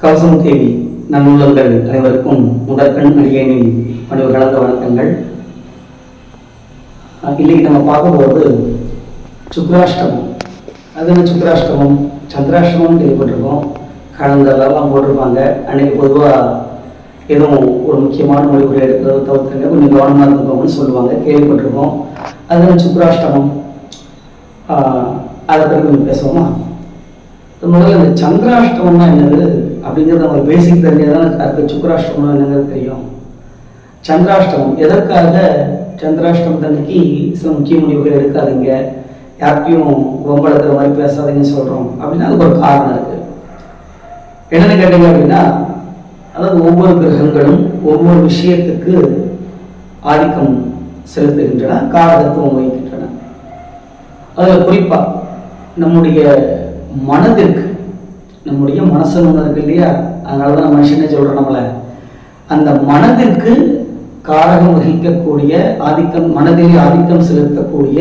கவசம் தேவி நல்லுள்ளங்கள் அனைவருக்கும் முதற்கண் அடியேனின் பணிவு கலந்த வணக்கங்கள். இன்னைக்கு நம்ம பார்க்க போகிறது சுக்ராஷ்டமம். அது என்ன சுக்ராஷ்டமம்? சந்திராஷ்டமம் கேள்விப்பட்டிருக்கோம், கடந்தெல்லாம் போட்டிருப்பாங்க. அன்னைக்கு பொதுவாக எதுவும் ஒரு முக்கியமான முடிவுகள் எடுக்கிறத தவிர்த்துங்க, கொஞ்சம் கவனமாக இருந்துக்கோங்கன்னு சொல்லுவாங்க, கேள்விப்பட்டிருக்கோம். அது சுக்ராஷ்டமம், அதை பற்றி கொஞ்சம் பேசுவோமா? முதல்ல இந்த சந்திராஷ்டமம்னா என்னது அப்படிங்கிறது நம்ம பேசிக் தெரிஞ்சதான் அதுக்கு சுக்ராஷ்டமம் என்னங்கிறது தெரியும். சந்திராஷ்டமம் எதற்காக? சந்திராஷ்டமம் அன்னைக்கு சில முக்கிய முடிவுகள் எடுக்காதீங்க, யார்கிட்டையும் வம்பளத்துற மாதிரி பேசாதீங்கன்னு சொல்கிறோம் அப்படின்னா அதுக்கு ஒரு காரணம் இருக்குது. என்னென்னு கேட்டீங்க அப்படின்னா, அதாவது ஒவ்வொரு கிரகங்களும் ஒவ்வொரு விஷயத்துக்கு ஆதிக்கம் செலுத்துகின்றன, காரகத்துவம் வகிக்கின்றன. அதில் குறிப்பாக நம்முடைய மனதிற்கு, நம்முடைய மனசுன்னு ஒன்று இருக்கு இல்லையா, அதனால தான் நம்ம மனுஷனே சொல்கிறோம், நம்மளை அந்த மனதிற்கு காரகம் வகிக்கக்கூடிய ஆதிக்கம், மனதிலே ஆதிக்கம் செலுத்தக்கூடிய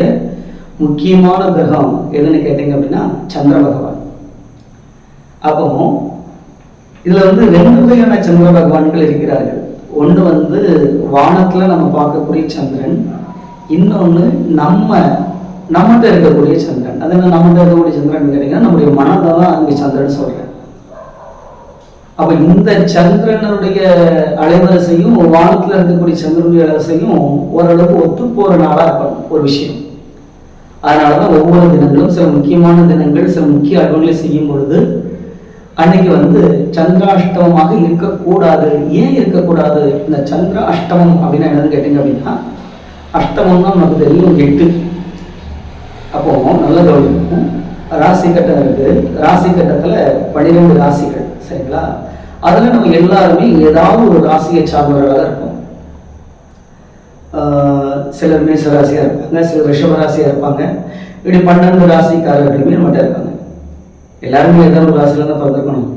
முக்கியமான கிரகம் எதுன்னு கேட்டீங்க அப்படின்னா சந்திர பகவான். அப்போ இதில் ரெண்டு வகையான சந்திர பகவான்கள் இருக்கிறார்கள். ஒன்று வானத்தில் நம்ம பார்க்கக்கூடிய சந்திரன், இன்னொன்று நம்மகிட்ட இருக்கக்கூடிய சந்திரன். அது என்ன நம்மகிட்ட இருக்கக்கூடிய சந்திரன் கேட்டீங்கன்னா நம்முடைய மனதை தான் அங்கே சந்திரன் சொல்றேன். அப்ப இந்த சந்திரனுடைய அலைவரிசையும் வானத்துல இருக்கக்கூடிய சந்திரனுடைய அலைவரிசையும் ஓரளவுக்கு ஒத்து போற நாளா இருக்கும் ஒரு விஷயம். அதனாலதான் ஒவ்வொரு தினங்களும் சில முக்கியமான தினங்கள் சில முக்கிய அலுவல்களை செய்யும் பொழுது அன்னைக்கு சந்திராஷ்டமமாக இருக்கக்கூடாது. ஏன் இருக்கக்கூடாது? இந்த சந்திர அஷ்டமம் அப்படின்னா என்னன்னு கேட்டீங்க அப்படின்னா, அஷ்டமம்னா நமக்கு தெரியும் 8. அப்போ நல்ல கவனிக்கும், ராசி கட்டம் இருக்கு. ராசி கட்டத்துல 12 ராசிகள், சரிங்களா? அதுல நம்ம எல்லாருமே ஏதாவது ஒரு ராசியை சார்ந்தவர்களாக இருப்போம். சிலர் மேச ராசியா இருப்பாங்க, சிலர் ரிஷப ராசியா இருப்பாங்க. இப்படி 12 ராசிக்காரர்களுமே நம்மகிட்ட இருக்காங்க. எல்லாருமே ஏதாவது ஒரு ராசியில தான் பிறந்திருக்கணும்.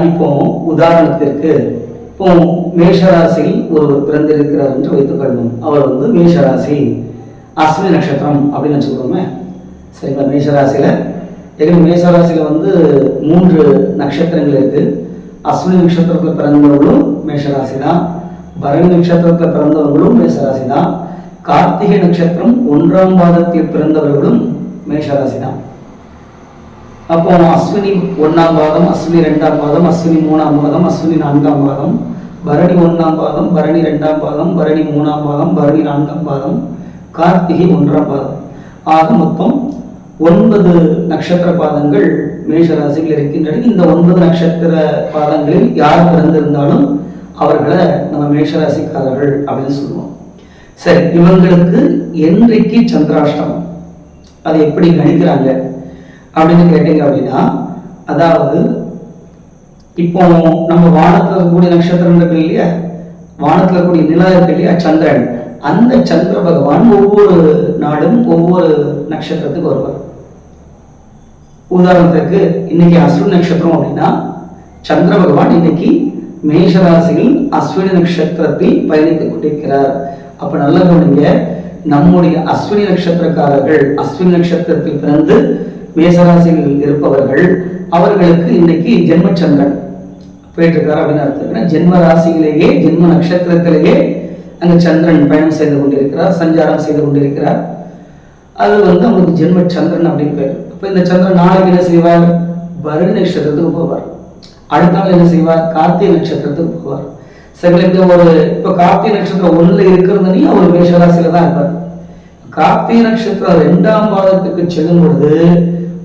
இப்போ உதாரணத்திற்கு, இப்போ மேஷராசியில் ஒருவர் பிறந்திருக்கிறார் என்று வைத்துக் கொள்வோம். அவர் மேஷராசி அஸ்வினி நட்சத்திரம் அப்படின்னு வச்சுக்கிறோமே, சரிங்களா? மேஷராசியில 3 நட்சத்திரங்கள் இருக்கு. அஸ்வினி நட்சத்திரத்தில் பிறந்தவர்களும் மேஷராசி தான், பரணி நட்சத்திரத்தில் பிறந்தவர்களும் மேஷராசி தான், கார்த்திகை நட்சத்திரம் 1ஆம் பாதத்தில் பிறந்தவர்களும் மேஷராசி தான். அப்போ அஸ்வினி 1ஆம் பாதம், அஸ்வினி 2ஆம் பாதம், அஸ்வினி 3ஆம் பாதம், அஸ்வினி 4ஆம் பாதம், பரணி 1ஆம் பாதம், பரணி 2ஆம் பாதம், பரணி 3ஆம் பாதம், பரணி 4ஆம் பாதம், கார்த்திகை 1ஆம் பாதம். ஆக மொத்தம் 9 நட்சத்திர பாதங்கள் மேஷராசிகள் இருக்கின்றன. இந்த 9 நட்சத்திர பாதங்களில் யார் பிறந்திருந்தாலும் அவர்களை நம்ம மேஷராசிக்காரர்கள் அப்படின்னு சொல்லுவோம். சரி, இவங்களுக்கு என்றைக்கு சந்திராஷ்டமம், அதை எப்படி கணிக்கிறாங்க அப்படின்னு கேட்டீங்க அப்படின்னா, அதாவது இப்போ நம்ம வானத்தில் இருக்கக்கூடிய நட்சத்திரம் இருக்கு இல்லையா, வானத்தில் இருக்கக்கூடிய நிலா இருக்கு இல்லையா, சந்திரன், அந்த சந்திர பகவான் ஒவ்வொரு நாடும் ஒவ்வொரு நட்சத்திரத்துக்கு வருவார். உதாரணத்துக்கு இன்னைக்கு அஸ்வினி நட்சத்திரம் அப்படின்னா சந்திர பகவான் இன்னைக்கு மேஷராசியில் அஸ்வினி நட்சத்திரத்தில் பயணித்துக் கொண்டிருக்கிறார். அப்ப நல்ல கவனிங்க, நம்முடைய அஸ்வினி நட்சத்திரக்காரர்கள் அஸ்வினி நட்சத்திரத்தில் பிறந்து மேஷராசியில் இருப்பவர்கள், அவர்களுக்கு இன்னைக்கு ஜென்மச்சந்திரன் போயிட்டு இருக்காரு அப்படின்னு அர்த்தம். ஜென்ம ராசியிலேயே ஜென்ம நட்சத்திரத்திலேயே அங்கே சந்திரன் பயணம் செய்து கொண்டிருக்கிறார், சஞ்சாரம் செய்து கொண்டிருக்கிறார். அது அவங்களுக்கு ஜென்ம சந்திரன் அப்படின்னு பேர். இப்போ இந்த சந்திரன் நாளைக்கு என்ன செய்வார்? பரணி நட்சத்திரத்துக்கு போவார். அடுத்த நாள் என்ன செய்வார்? கார்த்திகை நட்சத்திரத்துக்கு போவார். சிலருக்கு இப்போ கார்த்திகை நட்சத்திரம் 1ல இருக்கிறதுனே அவர் மேஷராசியில தான் இருப்பார். கார்த்திகை நட்சத்திரம் 2ஆம் பாதத்துக்கு செல்லும் பொழுது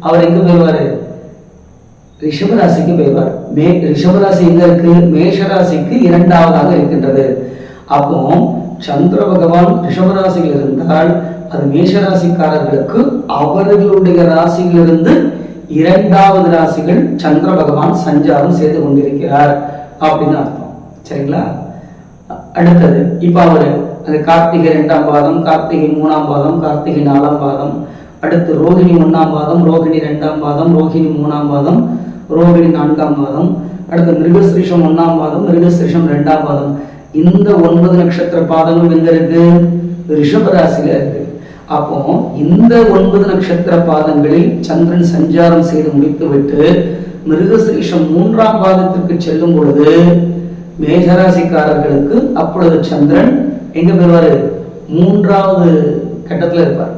அவர் எங்க போயிடுவாரு? ரிஷபராசிக்கு போயிடுவார். ரிஷபராசி எங்க இருக்கு? மேஷராசிக்கு 2ஆவதாக இருக்கின்றது. அப்போ சந்திர பகவான் ரிஷபராசியில் இருந்தால் அது மேஷராசிக்காரர்களுக்கு அவர்களுடைய ராசியிலிருந்து 2வது ராசிகள் சந்திர பகவான் சஞ்சாரம் செய்து கொண்டிருக்கிறார் அப்படின்னு அர்த்தம், சரிங்களா? அடுத்தது இப்ப அந்த கார்த்திகை 2ஆம் பாதம், கார்த்திகை 3ஆம் பாதம், கார்த்திகை 4ஆம் பாதம், அடுத்து ரோகிணி 1ஆம் பாதம், ரோகிணி 2ஆம் பாதம், ரோகிணி 3ஆம் பாதம், ரோகிணி 4ஆம் பாதம், அடுத்து மிருகஸ்ரீஷம் 1ஆம் பாதம், மிருகஸ்ரீஷம் 2ஆம் பாதம். இந்த 9 நட்சத்திர பாதங்கள் எங்க இருக்கு? ரிஷபராசியில இருக்கு. அப்போ இந்த 9 நட்சத்திர பாதங்களில் சந்திரன் சஞ்சாரம் செய்து முடித்துவிட்டு மிருகசீரிஷம் 3ஆம் பாதத்திற்கு செல்லும் பொழுது மேஷராசிக்காரர்களுக்கு அப்பொழுது சந்திரன் எங்க பெறுவாரு? 3வது கட்டத்துல இருப்பார்.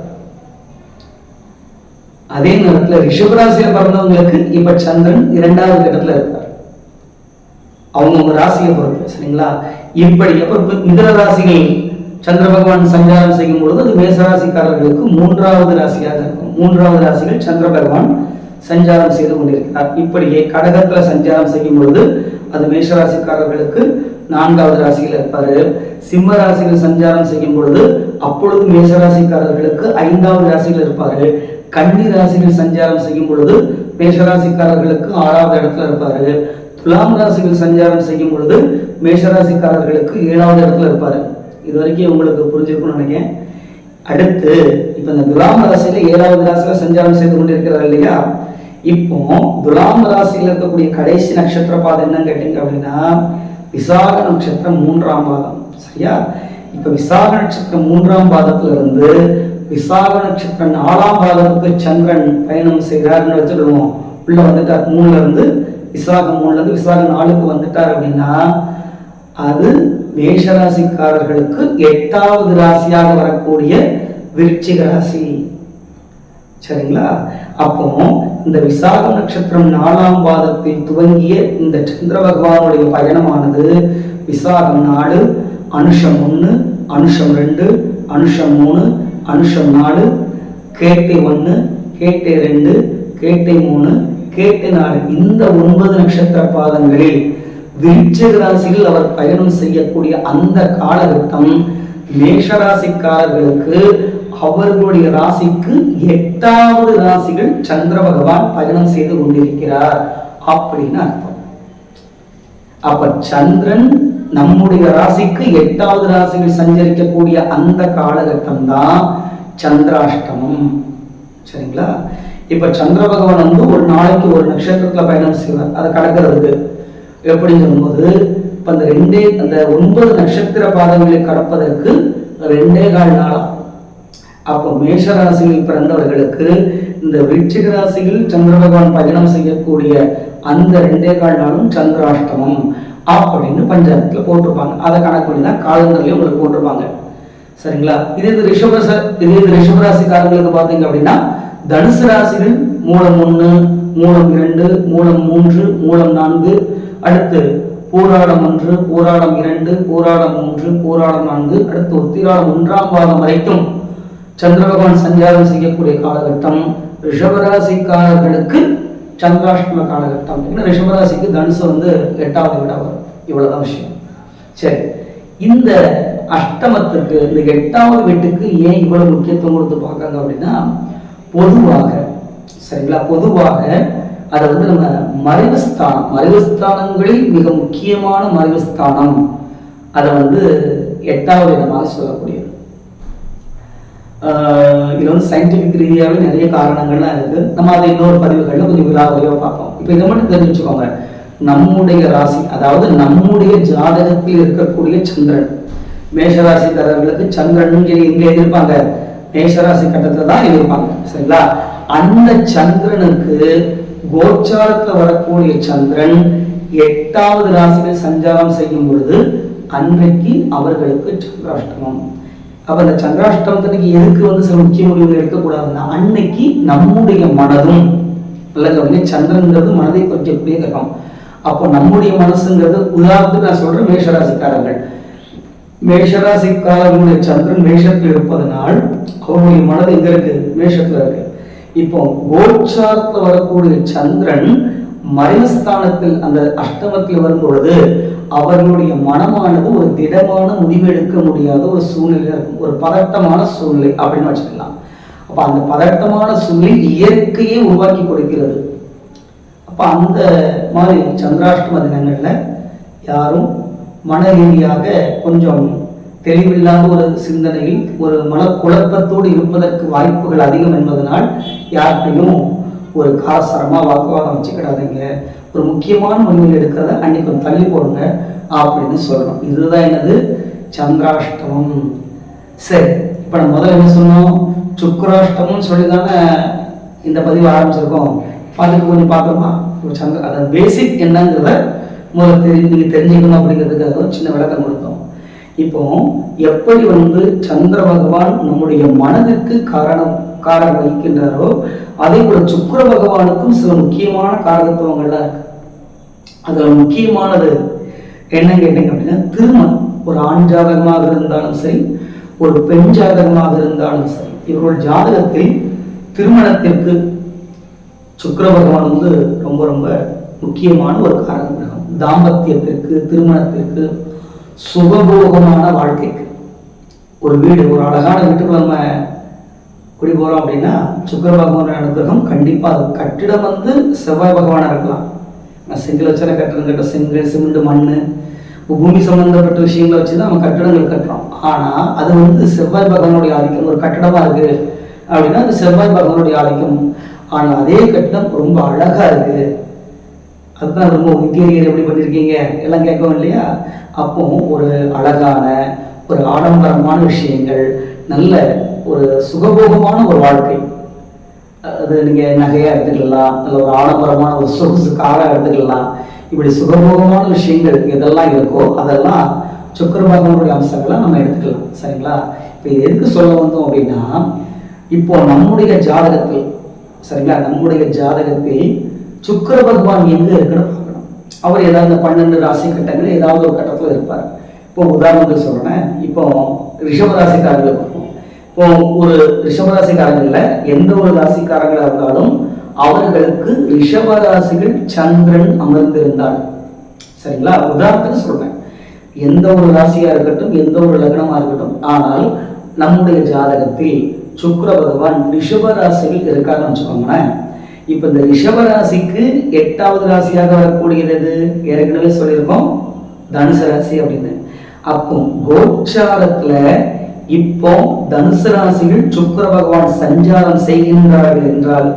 அதே நேரத்தில் ரிஷபராசியில பிறந்தவங்களுக்கு இப்ப சந்திரன் 2வது கட்டத்துல இருப்பார். அவங்க ராசியை பொறுத்து. சரிங்களா? இப்படி அப்புறம் மிதுன ராசிகள் சந்திர பகவான் சஞ்சாரம் செய்யும் பொழுது அது மேசராசிக்காரர்களுக்கு 3வது ராசியாக இருக்கும். 3வது ராசிகள் சந்திர பகவான் சஞ்சாரம் செய்து கொண்டிருக்கிறார். இப்படியே கடகத்துல சஞ்சாரம் செய்யும் பொழுது அது மேஷராசிக்காரர்களுக்கு 4வது ராசியில் இருப்பாரு. சிம்ம ராசிகள் சஞ்சாரம் செய்யும் பொழுது அப்பொழுது மேஷராசிக்காரர்களுக்கு 5வது ராசியில் இருப்பாரு. கன்னி ராசிகள் சஞ்சாரம் செய்யும் பொழுது மேஷராசிக்காரர்களுக்கு 6வது இடத்துல இருப்பாரு. துலாம் ராசிகள் சஞ்சாரம் செய்யும் பொழுது மேஷராசிக்காரர்களுக்கு 7வது இடத்துல இருப்பாரு. இது வரைக்கும் உங்களுக்கு புரிஞ்சிருக்கும்னு நினைக்கிறேன். அடுத்து இப்ப இந்த துலாம் ராசியில 7வது ராசியில சஞ்சாரம் செய்து கொண்டிருக்கிறார் இல்லையா? இப்போ துலாம் ராசியில் இருக்கக்கூடிய கடைசி நட்சத்திர பாதம் என்னன்னு கேட்டீங்க அப்படின்னா விசாக நட்சத்திரம் 3ஆம் பாதம். சரியா? இப்ப விசாக நட்சத்திரம் 3ஆம் பாதத்துல இருந்து விசாக நட்சத்திரம் 4ஆம் பாதத்துக்கு சந்திரன் பயணம் செய்கிறார்னு வச்சுக்கிடுவோம். உள்ள வந்துட்டார். 3ல இருந்து விசாகம் 3ல இருந்து விசாகம் 4க்கு வந்துட்டார் அப்படின்னா அது மேஷராசிக்காரர்களுக்கு 8வது ராசியாக வரக்கூடிய விருச்சிக ராசி. சரிங்களா? அப்போ இந்த விசாக நட்சத்திரம் 4ஆம் பாதத்தில் துவங்கிய இந்த சந்திர பகவானுடைய பயணமானது விசாகம் 4, அனுஷம் 1, அனுஷம் 2, அனுஷம் 3, அனுஷம் 4, கேட்டை 1, கேட்டை 2, கேட்டை 3, கேட்டை 4 இந்த 9 நட்சத்திர பாதங்களில் விருச்சிக ராசியில் அவர் பயணம் செய்யக்கூடிய அந்த காலகட்டம் மேஷராசிக்காரர்களுக்கு அவர்களுடைய ராசிக்கு 8வது ராசிகள் சந்திர பகவான் பயணம் செய்து கொண்டிருக்கிறார் அப்படின்னு அர்த்தம். அப்ப சந்திரன் நம்முடைய ராசிக்கு 8வது ராசிகள் சஞ்சரிக்கக்கூடிய அந்த காலகட்டம் தான் சந்திராஷ்டமம். சரிங்களா? இப்ப சந்திர பகவான் வந்து ஒரு நாளைக்கு ஒரு நட்சத்திரத்துல பயணம் செய்வார். அதை கடக்கிறதுக்கு எப்படின்னு சொல்லும்போது இப்ப அந்த 9 நட்சத்திர பாதங்களை கடப்பதற்கு 2.25 நாள். அப்போ மேஷ ராசியில் பிறந்தவர்களுக்கு இந்த விருச்சிக ராசியில் சந்திர பகவான் பயணம் செய்யக்கூடிய அந்த 2.25 நாளும் சந்திராஷ்டமம் அப்படின்னு பஞ்சாயத்துல போட்டிருப்பாங்க. அதை கணக்கு பண்ணி தான் காலண்டர்லயும் உங்களுக்கு போட்டிருப்பாங்க. சரிங்களா? இதே ரிஷபராசிக்காரங்களுக்கு பார்த்தீங்க அப்படின்னா தனுசு ராசிகள் மூலம் 1, மூலம் 2, மூலம் 3, மூலம் 4, அடுத்து பூராடம் 1, பூராடம் 2, பூராடம் 3, பூராடம் 4, அடுத்து உத்திராடம் 1ஆம் பாதம் வரைக்கும் சந்திர பகவான் சஞ்சாரம் செய்யக்கூடிய காலகட்டம் ரிஷபராசிக்காரர்களுக்கு சந்திராஷ்டம காலகட்டம். ரிஷபராசிக்கு தனுசு வந்து 8வது வீடா வரும். இவ்வளவுதான் விஷயம். சரி, இந்த அஷ்டமத்துக்கு இந்த 8வது வீட்டுக்கு ஏன் இவ்வளவு முக்கியத்துவம் கொடுத்து பார்க்காங்க அப்படின்னா பொதுவாக, சரிங்களா, பொதுவாக அதை வந்து நம்ம மறைவுஸ்தானங்களில் மிக முக்கியமான மறைவுஸ்தானம் அதை வந்து 8வது இடமாக சொல்லக்கூடியது. இதுல வந்து சயின்டிபிக் ரீதியாகவே நிறைய காரணங்கள்லாம் இருக்கு. நம்ம அதை இன்னொரு பதிவுகள்ல கொஞ்சம் விலாவரியாக பார்ப்போம். இப்போ இதை மட்டும் தெரிஞ்சு வச்சுக்கோங்க. நம்முடைய ராசி, அதாவது நம்முடைய ஜாதகத்தில் இருக்கக்கூடிய சந்திரன், மேஷராசிக்காரர்களுக்கு சந்திரன் எங்க எதிர்ப்பாங்க? மேஷராசி கட்டத்துல தான் எதிர்ப்பாங்க. சரிங்களா? அந்த சந்திரனுக்கு கோச்சாரத்துல வரக்கூடிய சந்திரன் 8வது ராசியில் சஞ்சாரம் செய்யும் பொழுது அன்றைக்கு அவர்களுக்கு சந்திராஷ்டமம். அப்ப அந்த சந்திராஷ்டமத்திற்கு எதுக்கு வந்து சில முக்கிய முடிவுகள் எடுக்கக்கூடாதுன்னா அன்னைக்கு நம்முடைய மனதும் நல்ல சந்திரன்கிறது மனதை குறிக்கக்கூடிய கிரகம். அப்போ நம்முடைய மனசுங்கிறது உதாரணத்துக்கு நான் சொல்றேன், மேஷராசிக்காரர்களுடைய சந்திரன் மேஷத்தில் இருப்பதனால் அவருடைய மனது எங்க இருக்கு? மேஷத்துல இருக்கு. இப்போ கோச்சாரத்துல வரக்கூடிய சந்திரன் மறைவுஸ்தானத்தில் அந்த அஷ்டமத்தில் வரும் பொழுது அவர்களுடைய மனமானது ஒரு திடமான முடிவெடுக்க முடியாத ஒரு சூழ்நிலை இருக்கும், ஒரு பதட்டமான சூழ்நிலை அப்படின்னு வச்சுக்கலாம். அப்ப அந்த பதட்டமான சூழ்நிலை இயற்கையை உருவாக்கி கொடுக்கிறது. அப்ப அந்த மாதிரி சந்திராஷ்டம தினங்கள்ல யாரும் மன ரீதியாக கொஞ்சம் தெளிவில்லாத ஒரு சிந்தனையில் ஒரு மனக்குழப்பத்தோடு இருப்பதற்கு வாய்ப்புகள் அதிகம் என்பதனால் யார்கிட்டையும் ஒரு காரசாரமா வாக்குவாதம் வச்சுக்கிடாதீங்க. ஒரு முக்கியமான முடிவுகள் எடுக்கிறத அன்னைக்கு கொஞ்சம் தள்ளி போடுங்க அப்படின்னு சொல்லணும். இதுதான் என்னது? சந்திராஷ்டமம். சரி, இப்ப நம்ம முதல்ல என்ன சொன்னோம்? சுக்கராஷ்டமம் சொல்லிதானே இந்த பதிவு ஆரம்பிச்சிருக்கோம். அதுக்கு கொஞ்சம் பார்க்கலாமா? அதன் பேசிக் என்னங்கிறத முதல்ல நீங்கள் தெரிஞ்சுக்கணும் அப்படிங்கிறதுக்காக சின்ன விளக்கம் கொடுத்தோம். இப்போ எப்படி சந்திர பகவான் நம்முடைய மனதிற்கு காரணம் வகிக்கின்றாரோ அதே போல சுக்கிர பகவானுக்கும் சில முக்கியமான காரகத்துவங்கள்லாம் இருக்கு. அதுல முக்கியமானது என்ன கேட்டீங்க அப்படின்னா திருமணம். ஒரு ஆண் ஜாதகமாக இருந்தாலும் சரி, ஒரு பெண் ஜாதகமாக இருந்தாலும் சரி, இவர்கள் ஜாதகத்தில் திருமணத்திற்கு சுக்கிர பகவான் ரொம்ப ரொம்ப முக்கியமான ஒரு காரக கிரகம். தாம்பத்தியத்திற்கு, திருமணத்திற்கு, சுகபோகமான வாழ்க்கைக்கு, ஒரு வீடு, ஒரு அழகான வீட்டுக்குள்ள நம்ம குடி போறோம் அப்படின்னா சுக்கிர பகவான் அனுகிரகம் கண்டிப்பா. அது கட்டிடம் செவ்வாய் பகவானா இருக்கலாம். செங்கல் வச்சால கட்டடம் கட்ட செங்கல், சிமெண்ட், மண், பூமி சம்பந்தப்பட்ட விஷயங்களை வச்சுதான் நம்ம கட்டடங்கள் கட்டுறோம். ஆனா அது செவ்வாய் பகவானுடைய ஆதிக்கம். ஒரு கட்டடமா இருக்கு அப்படின்னா அது செவ்வாய் பகவானுடைய ஆதிக்கம். ஆனா அதே கட்டடம் ரொம்ப அழகா இருக்கு, அதுதான் ரொம்ப இன்டீரியர் எப்படி பண்ணியிருக்கீங்க எல்லாம் கேட்கவும் இல்லையா. அப்போ ஒரு அழகான, ஒரு ஆடம்பரமான விஷயங்கள், நல்ல ஒரு சுகபோகமான ஒரு வாழ்க்கை, அது நீங்கள் நகையாக எடுத்துக்கலாம், நல்ல ஒரு ஆடம்பரமான ஒரு சொகுசு காராக எடுத்துக்கலாம். இப்படி சுகபோகமான விஷயங்கள் எதெல்லாம் இருக்கோ அதெல்லாம் சுக்கிர பகவானுடைய அம்சங்களை நம்ம எடுத்துக்கலாம். சரிங்களா? இப்போ இது எதுக்கு சொல்ல வந்தோம் அப்படின்னா, இப்போ நம்முடைய ஜாதகத்தில், சரிங்களா, நம்முடைய ஜாதகத்தில் சுக்கிர பகவான் எங்க இருக்குன்னு பார்க்கணும். அவர் ஏதாவது 12 ராசி கட்டங்கள் ஏதாவது ஒரு கட்டத்தில் இருப்பார். இப்போ உதாரணத்துக்கு சொல்றேன், இப்போ ரிஷபராசிக்காரங்களை பார்ப்போம். இப்போ ஒரு ரிஷபராசிக்காரங்கள்ல எந்த ஒரு ராசிக்காரங்களா இருந்தாலும் அவர்களுக்கு ரிஷபராசிகள் சந்திரன் அமர்ந்திருந்தால், சரிங்களா, உதாரணத்துக்கு சொல்றேன், எந்த ஒரு ராசியா இருக்கட்டும், எந்த ஒரு லக்னமா இருக்கட்டும், ஆனால் நம்முடைய ஜாதகத்தில் சுக்கிர பகவான் ரிஷபராசியில் இருக்காருன்னு வச்சுக்கோங்களேன். இப்ப இந்த ரிஷபராசிக்கு 8வது ராசியாக வரக்கூடியது ஏற்கனவே சொல்லியிருக்கோம், தனுசு ராசி அப்படின்னு. அப்போ கோச்சாரத்துல இப்போ தனுசு ராசியில் சுக்கிர பகவான் சஞ்சாரம் செய்கின்றார்கள் என்றால்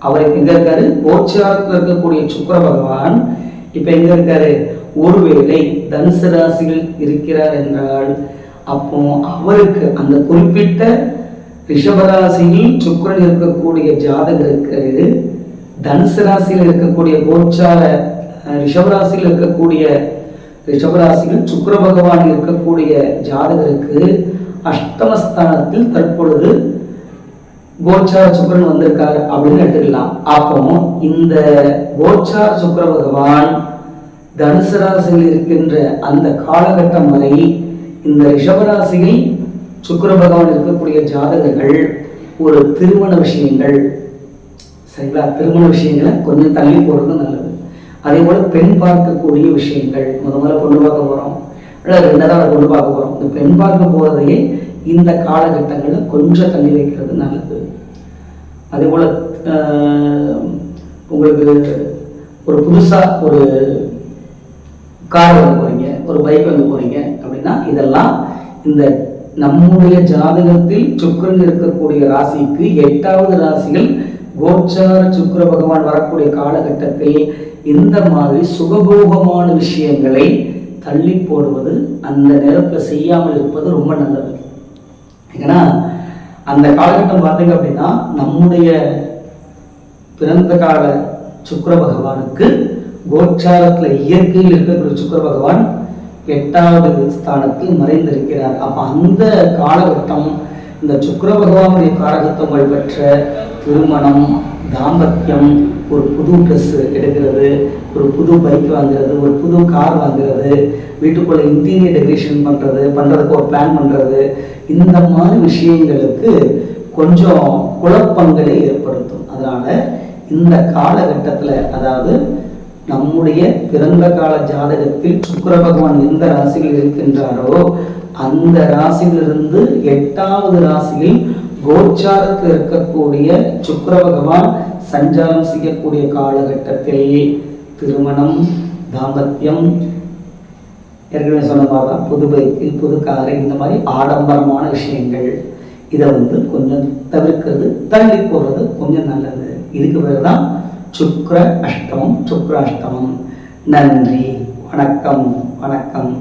அவர் எங்க இருக்காரு? கோச்சாரத்தில் இருக்கக்கூடிய சுக்கிர பகவான் இப்ப எங்க இருக்காரு? ஒருவேளை தனுசு ராசியில் இருக்கிறார் என்றால் அப்போ அவருக்கு அந்த குறிப்பிட்ட ரிஷபராசியில் சுக்கிரன் இருக்கக்கூடிய ஜாதகருக்கு தனுசு ராசியில் இருக்கக்கூடிய கோச்சார ரிஷபராசியில் இருக்கக்கூடிய ரிஷபராசியில் சுக்கிர பகவான் இருக்கக்கூடிய ஜாதகருக்கு அஷ்டமஸ்தானத்தில் தற்பொழுது கோச்சார சுக்கிரன் வந்திருக்காரு அப்படின்னு எடுத்துக்கலாம். அப்போ இந்த கோச்சார சுக்கிர பகவான் தனுசு ராசியில் இருக்கின்ற அந்த காலகட்டம் வரை இந்த ரிஷபராசியில் சுக்கிர பகவான் இருக்கக்கூடிய ஜாதகர்கள் ஒரு திருமண விஷயங்கள், சரிங்களா, திருமண விஷயங்களை கொஞ்சம் தள்ளி போடுறது நல்லது. அதே போல பெண் பார்க்கக்கூடிய விஷயங்கள் முதல்ல கொண்டு பார்க்க போறோம், ரெண்டாவது கொண்டு பார்க்க போறோம். இந்த பெண் பார்க்க போறதையே இந்த காலகட்டங்களில் கொஞ்சம் தள்ளி வைக்கிறது நல்லது. அதே போல உங்களுக்கு ஒரு புதுசா ஒரு கார் வாங்க போறீங்க, ஒரு பைக் வாங்க போறீங்க அப்படின்னா இதெல்லாம் இந்த நம்முடைய ஜாதகத்தில் சுக்கிரன் இருக்கக்கூடிய ராசிக்கு 8வது ராசிகள் கோச்சார சுக்கிர பகவான் வரக்கூடிய காலகட்டத்தில் இந்த மாதிரி சுகபோகமான விஷயங்களை தள்ளி போடுவது, அந்த நேரத்தில் செய்யாமல் இருப்பது ரொம்ப நல்லது. ஏன்னா அந்த காலகட்டம் பார்த்தீங்க அப்படின்னா நம்முடைய பிறந்த கால சுக்கிர பகவானுக்கு கோச்சாரத்தில் இயற்கையில் இருக்கக்கூடிய சுக்கிர பகவான் 8வது ஸ்தானத்தில் மறைந்திருக்கிறார். அப்ப அந்த காலகட்டம் இந்த சுக்கிர பகவானுடைய காரகத்துவங்கள் பெற்ற திருமணம், தாம்பத்தியம், ஒரு புது ட்ரெஸ் எடுக்கிறது, ஒரு புது பைக் வாங்குறது, ஒரு புது கார் வாங்குறது, வீட்டுக்குள்ள இன்டீரியர் டெக்கரேஷன் பண்றதுக்கு ஒரு பிளான் பண்றது, இந்த மாதிரி விஷயங்களுக்கு கொஞ்சம் குழப்பங்களை ஏற்படுத்தும். அதனால இந்த காலகட்டத்தில், அதாவது நம்முடைய பிறந்த கால ஜாதகத்தில் சுக்கிர பகவான் எந்த ராசியில் இருக்கின்றாரோ அந்த ராசியிலிருந்து 8வது ராசியில் கோச்சாரத்தில் இருக்கக்கூடிய சுக்கிர பகவான் சஞ்சாரம் செய்யக்கூடிய காலகட்டத்தில் திருமணம், தாம்பத்தியம், ஏற்கனவே சொன்ன மாதிரி புது பைக்கில், புது காரு, இந்த மாதிரி ஆடம்பரமான விஷயங்கள் இதை கொஞ்சம் தவிர்க்கிறது, தள்ளி போடுறது கொஞ்சம் நல்லது. இதுக்கு பேர் தான் சுக்கிர அஷ்டமம், சுக்கிராஷ்டமம். நன்றி, வணக்கம், வணக்கம்.